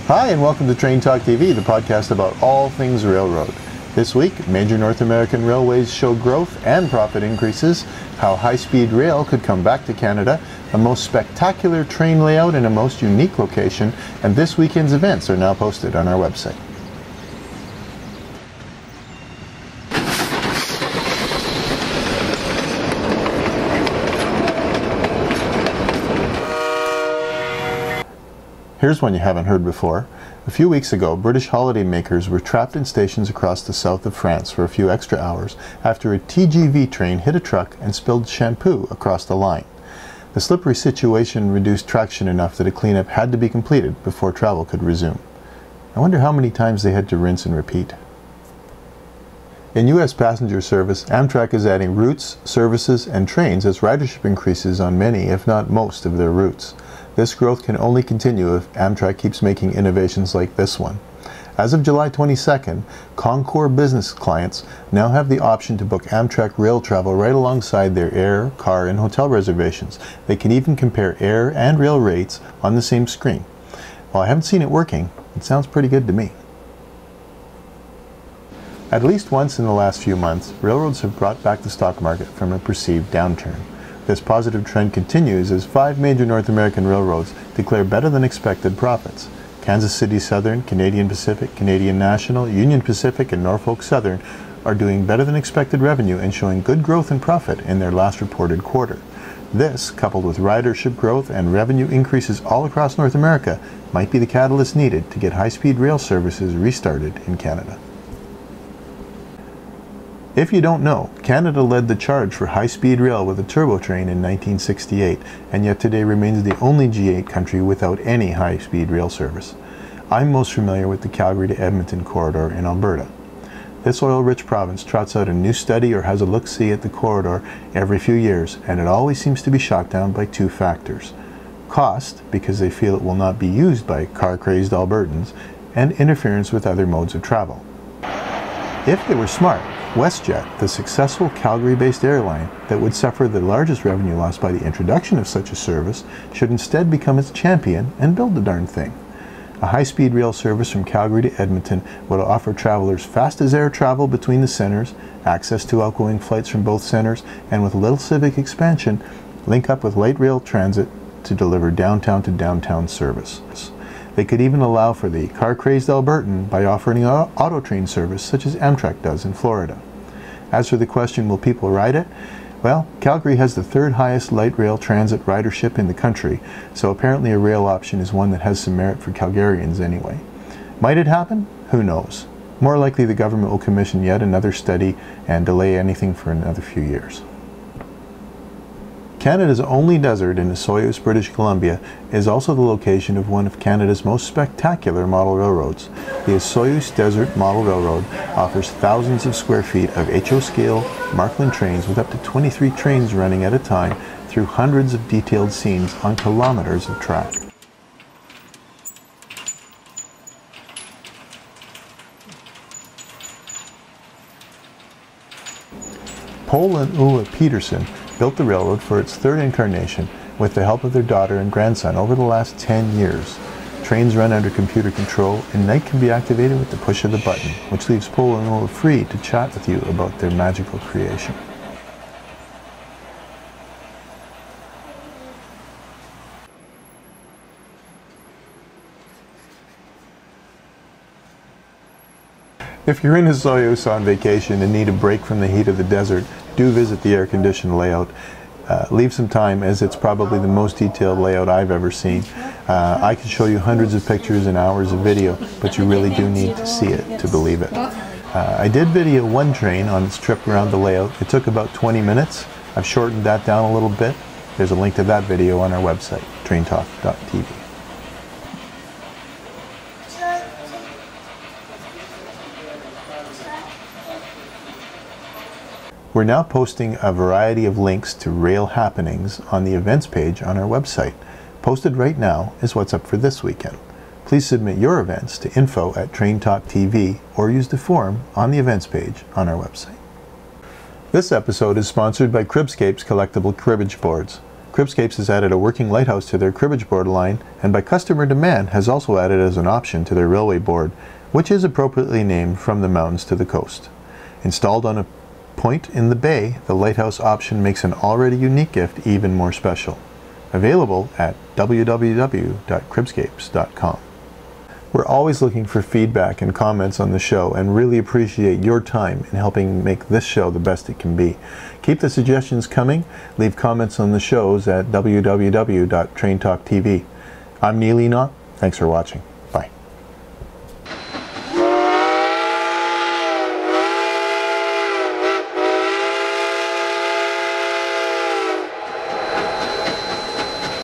Hi, and welcome to Train Talk TV, the podcast about all things railroad. This week, major North American railways show growth and profit increases, how high-speed rail could come back to Canada, a most spectacular train layout in a most unique location, and this weekend's events are now posted on our website. Here's one you haven't heard before. A few weeks ago, British holidaymakers were trapped in stations across the south of France for a few extra hours after a TGV train hit a truck and spilled shampoo across the line. The slippery situation reduced traction enough that a cleanup had to be completed before travel could resume. I wonder how many times they had to rinse and repeat. In U.S. passenger service, Amtrak is adding routes, services, and trains as ridership increases on many, if not most, of their routes. This growth can only continue if Amtrak keeps making innovations like this one. As of July 22nd, Concur business clients now have the option to book Amtrak rail travel right alongside their air, car, and hotel reservations. They can even compare air and rail rates on the same screen. While I haven't seen it working, it sounds pretty good to me. At least once in the last few months, railroads have brought back the stock market from a perceived downturn. This positive trend continues as 5 major North American railroads declare better than expected profits. Kansas City Southern, Canadian Pacific, Canadian National, Union Pacific, and Norfolk Southern are doing better than expected revenue and showing good growth and profit in their last reported quarter. This, coupled with ridership growth and revenue increases all across North America, might be the catalyst needed to get high-speed rail services restarted in Canada. If you don't know, Canada led the charge for high-speed rail with a turbo train in 1968, and yet today remains the only G8 country without any high-speed rail service. I'm most familiar with the Calgary to Edmonton corridor in Alberta. This oil-rich province trots out a new study or has a look-see at the corridor every few years, and it always seems to be shot down by 2 factors. Cost, because they feel it will not be used by car-crazed Albertans, and interference with other modes of travel. If they were smart, WestJet, the successful Calgary-based airline that would suffer the largest revenue loss by the introduction of such a service, should instead become its champion and build the darn thing. A high-speed rail service from Calgary to Edmonton would offer travelers fast-as-air travel between the centers, access to outgoing flights from both centers, and with little civic expansion, link up with light rail transit to deliver downtown-to-downtown service. They could even allow for the car-crazed Albertan by offering an auto train service such as Amtrak does in Florida. As for the question, will people ride it? Well, Calgary has the 3rd highest light rail transit ridership in the country, so apparently a rail option is one that has some merit for Calgarians anyway. Might it happen? Who knows? More likely the government will commission yet another study and delay anything for another few years. Canada's only desert in Osoyoos, British Columbia, is also the location of one of Canada's most spectacular model railroads. The Osoyoos Desert Model Railroad offers thousands of square feet of HO-scale Markland trains with up to 23 trains running at a time through hundreds of detailed scenes on kilometers of track. Paul and Ulla Peterson built the railroad for its 3rd incarnation with the help of their daughter and grandson over the last 10 years. Trains run under computer control, and night can be activated with the push of the button, which leaves Paul and Ulla free to chat with you about their magical creation. If you're in Osoyoos on vacation and need a break from the heat of the desert, do visit the air-conditioned layout. Leave some time, as it's probably the most detailed layout I've ever seen. I could show you hundreds of pictures and hours of video, but you really do need to see it to believe it. I did video one train on its trip around the layout. It took about 20 minutes. I've shortened that down a little bit. There's a link to that video on our website, traintalk.tv. We're now posting a variety of links to rail happenings on the events page on our website. Posted right now is what's up for this weekend. Please submit your events to info@traintalk.tv or use the form on the events page on our website. This episode is sponsored by Cribscapes collectible cribbage boards. Cribscapes has added a working lighthouse to their cribbage board line, and by customer demand has also added as an option to their railway board, which is appropriately named From the Mountains to the Coast. Installed on a point in the bay, the lighthouse option makes an already unique gift even more special. Available at www.cribscapes.com. We're always looking for feedback and comments on the show and really appreciate your time in helping make this show the best it can be. Keep the suggestions coming. Leave comments on the shows at www.traintalktv. I'm Neil Enoch. Thanks for watching.